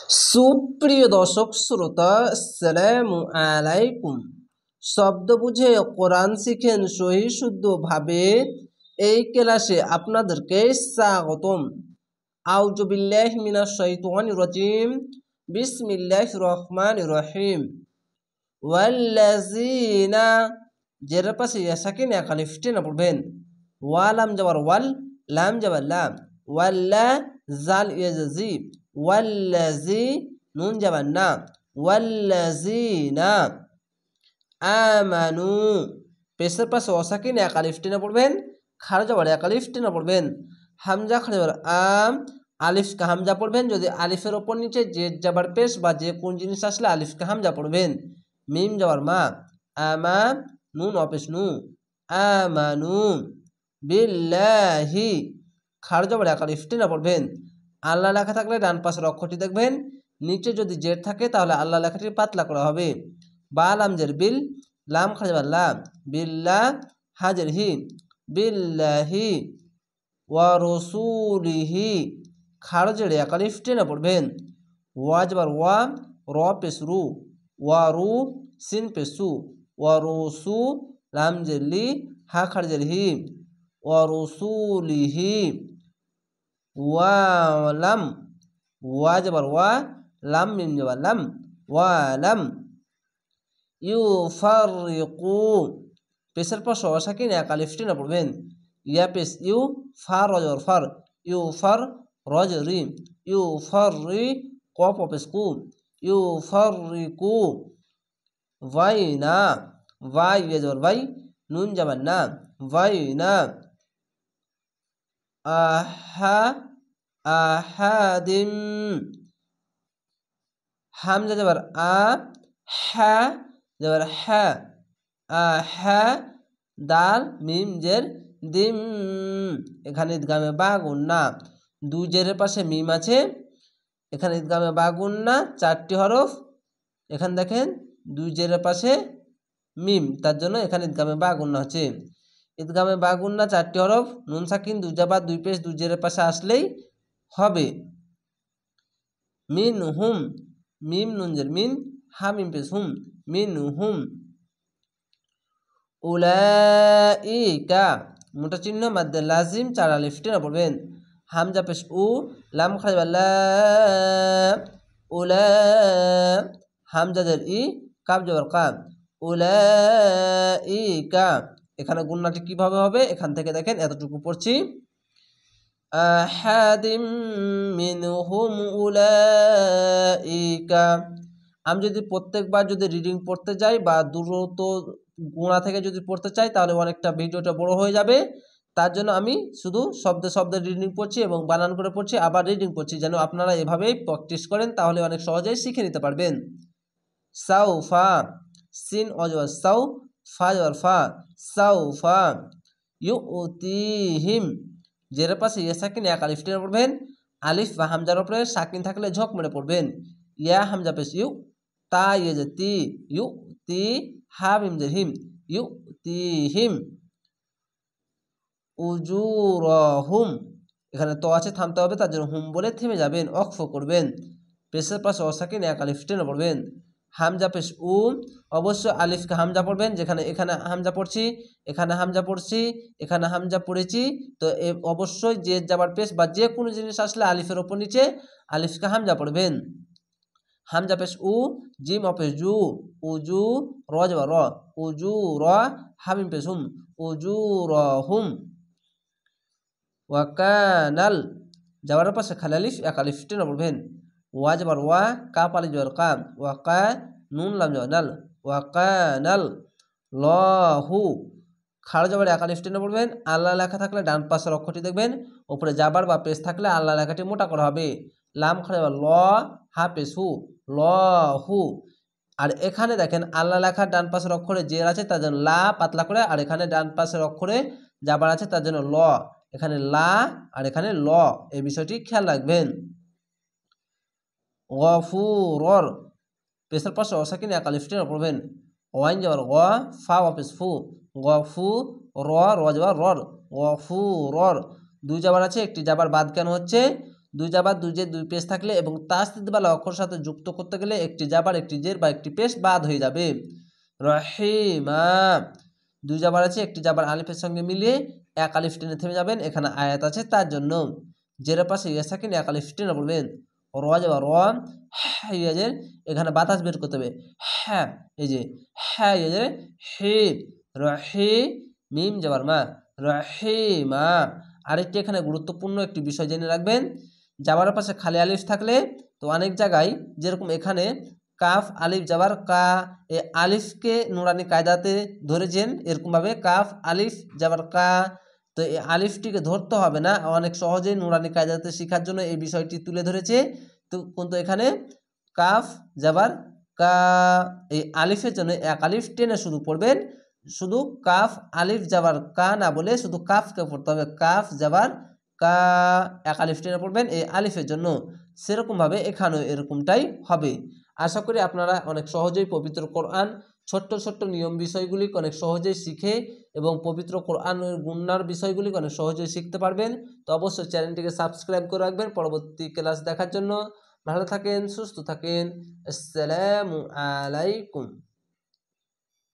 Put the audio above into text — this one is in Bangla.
সুপ্রিয় দর্শক শ্রোতা, আসসালামু আলাইকুম। শব্দ বুঝে কোরআন শিখেন সহি শুদ্ধভাবে, এই ক্লাসে আপনাদেরকে স্বাগতম। আউযু বিল্লাহি মিনাশ শাইতানির রাজিম। বিসমিল্লাহির রহমানির রহিম। ওয়াল্লাযিনা, জের পাশে ইয়া সাকিন এক আলিফ টেনে পড়বেন। ওয়া লাম যাবার ওয়াল, লাম যাবার লাম, ওয়াল্লা জাল ইয়াজি, ওয়াল্লাজি নুন যাবার না, ওয়াল্লাজিনা আমানু, পেশের পাশে অসাকিন এক আলিফ টেনে পড়বেন, খাড়া যাবার এক আলিফ টেনে পড়বেন, হামজা খাড়া যাবার আম, আলিফকে হামজা পড়বেন। যদি আলিফের ওপর নিচে যে যাবার পেশ বা যে কোন জিনিস আসলে আলিফকে হামজা পড়বেন। মিম যাবার মা, আমা নুন অপেশ নু, আমানু বিল্লাহি, খাড়া যাবার এক আলিফ টেনে পড়বেন। আল্লাহ লেখা থাকলে ডান পাশের অক্ষরটি দেখবেন, নিচে যদি জের থাকে তাহলে আল্লাহ লেখাটি পাতলা করা হবে। বা লাম জের বিল, লাম খাড়া যাবার লাম, বিল্লাহ হাজের হি, বিল্লাহি ওয়া রসুলিহি, খাড়া জেড়ে এক আলিফ টেনে পড়বেন। ওয়া যাবার ওয়া, র পেশ রু, ওয়া রু সিন পেশ সু, ওয়া রসু লাম জের লি, হা খাড়া জের হি, ওয়া রসুলিহি ওয়ালাম, ওয়া যাবার ওয়া, লাম মিম যাবার লাম, ওয়ালাম ইউফাররিকু, পেশের পর সাকিন এক আলিফ টেনে পড়বেন। ইয়া পেশ ইউ, ফা রজর ফার, ইউফার রজরি, ইউফাররি কফ পেশ কু, ইউফাররিকু ভাইনা, ভাই ইয়া যাবার ভাই, নুন যাবার না, ভাইনা আহা আহাদিম, হামজা যাবার আ, হা যাবার হা, আহা দাল মিম জের দিম, এখানে ঈদগামে বা গুন্না, দুই জেরের পাশে মিম আছে, এখানে ঈদগামে বা গুন্না, চারটি হরফ, এখানে দেখেন দুই জেরের পাশে মিম, তার জন্য এখানে ঈদগামে বা গুন্না হচ্ছে। ঈদগামে বা গুন্না চারটি হরফ, নুন সাকিন দুই জাবার দুই পেশ দুই জেরের পাশে আসলেই হবে। মিন হুম, মিম নুন জের মিন, হা মিম পেশ হুম, মিন হুম উলাইকা, মোটা চিহ্ন মাদ্দে লাজিম চার আলিফ টেনে পড়বেন। হামজা পেশ উ, লাম খাড়া লা, উলা হামজা জের ই, কাব যাবার কাব, উলাইকা, এখানে গুন্নাটি কিভাবে হবে এখান থেকে দেখেন, এতটুকু পড়ছি। আহাদিম মিনহুম উলাইকা, আমি যদি প্রত্যেকবার যদি রিডিং পড়তে যাই বা দ্রুত গুণা থেকে যদি পড়তে চাই তাহলে অনেকটা ভিডিওটা বড় হয়ে যাবে। তার জন্য আমি শুধু শব্দে শব্দে রিডিং পড়ছি এবং বানান করে পড়ছি, আবার রিডিং পড়ছি, যেন আপনারা এভাবেই প্র্যাকটিস করেন, তাহলে অনেক সহজেই শিখে নিতে পারবেন। সাউফা, সিন অজওয়াজ সাউ, ফা জবর ফা, সাউফা ইউতিহিম, জের পাশে ইয়া সাকিন এক আলিফ টেনে পড়বেন। আলিফ বা হামজার উপরে সাকিন থাকলে ঝোঁক মেরে পড়বেন। ইয়া হামজা পেশ ইউ, তা ইয়ে যে তি, ইউ তি, হা মিম যে হিম, ইউ তি হিম উজুরহুম, এখানে তো আছে থামতে হবে, তার জন্য হুম বলে থেমে যাবেন, অক্ফ করবেন। পেশের পাশে অসাকিন এক আলিফ টেনে পড়বেন। হামজা পেশ উ, অবশ্যই আলিফকে হামজা পড়বেন, যেখানে এখানে হামজা পড়ছি, এখানে হামজা পড়ছি, এখানে হামজা পড়েছি, তো অবশ্যই যে যাবার পেশ বা যে কোনো জিনিস আসলে আলিফের ওপর নিচে আলিফকে হামজা পড়বেন। হামজা পেশ উ, জিম অপেশ জু, উজু র যাবা র, উজু র, হামিম পেশ হুম, উজু র হুম ওয়াকানাল, যাওয়ার পাশে খালি আলিফ এক আলিফ টেনে পড়বেন। ওয়া যাবার ওয়া, কাপ আলিফ যাবার কাপ, ওয়াকা নুন লাম যাবার নাল, ওয়াকানাল লহু, খাড়া যাবার এক আলিফ টেনে পড়বেন। আল্লাহ লেখা থাকলে ডান পাশের অক্ষরটি দেখবেন, ওপরে যাবার বা পেশ থাকলে আল্লাহ লেখাটি মোটা করা হবে। লাম খাড়া যাবার ল, হা পেশ হু, লহু, আর এখানে দেখেন আল্লাহ লেখার ডান পাশের অক্ষরে জের আছে তার জন্য লা পাতলা করে, আর এখানে ডান পাশের অক্ষরে যাবার আছে তার জন্য ল, এখানে লা আর এখানে ল, এই বিষয়টি খেয়াল রাখবেন। গফুরর, পেশের পাশে অসাকিন এক আলিফ টেনে পড়বেন। ওয়াইন যাবার গ, ফা ওয়াপেস ফু, গফু র, র যাবার রর, গফুরর, দুই যাবার আছে, একটি যাবার বাদ কেন হচ্ছে, দুই জাবার দুই জের দুই পেশ থাকলে এবং তাসদিদ ওয়ালা অক্ষর সাথে যুক্ত করতে গেলে একটি জাবার একটি জের বা একটি পেশ বাদ হয়ে যাবে। রহিমা, দুই জাবার আছে, একটি জাবার আলিফের সঙ্গে মিলিয়ে এক আলিফ টেনে থেমে যাবেন, এখানে আয়াত আছে তার জন্য। জেরের পাশে ইয়া সাকিন এক আলিফ টেনে পড়বেন। র যাবার র, হ্যাঁ ইয়াজের, এখানে বাতাস বের করতে হবে, হ্যাঁ এই যে হ্যাঁ ইয়াজের হে, রহি, মিম যাবার মা, রহিমা। আরেকটি এখানে গুরুত্বপূর্ণ একটি বিষয় জেনে রাখবেন, জাবারের পাশে খালি আলিফ থাকলে তো অনেক জায়গায় যেরকম এখানে কাফ আলিফ যাবার কা, এই আলিফকে নুরানি কায়দাতে ধরেছেন এরকমভাবে কাফ আলিফ যাবার কা, তো এই আলিফটিকে ধরতে হবে না, অনেক সহজেই নুরানি কায়দাতে শেখার জন্য এই বিষয়টি তুলে ধরেছে। তো কিন্তু এখানে কাফ যাবার কা, এই আলিফের জন্য এক আলিফ টেনে শুধু পড়বেন, শুধু কাফ আলিফ যাবার কা না বলে শুধু কাফকে পড়তে হবে, কাফ যাবার কা, এক আলিফ টেনে পড়বেন এই আলিফের জন্য। সেরকমভাবে এখানেও এরকমটাই হবে। আশা করি আপনারা অনেক সহজেই পবিত্র কোরআন ছোট্ট ছোট্ট নিয়ম বিষয়গুলি অনেক সহজেই শিখে এবং পবিত্র কোরআনের গুণনার বিষয়গুলি অনেক সহজেই শিখতে পারবেন। তো অবশ্যই চ্যানেলটিকে সাবস্ক্রাইব করে রাখবেন পরবর্তী ক্লাস দেখার জন্য। ভালো থাকেন, সুস্থ থাকেন। আসসালামু আলাইকুম।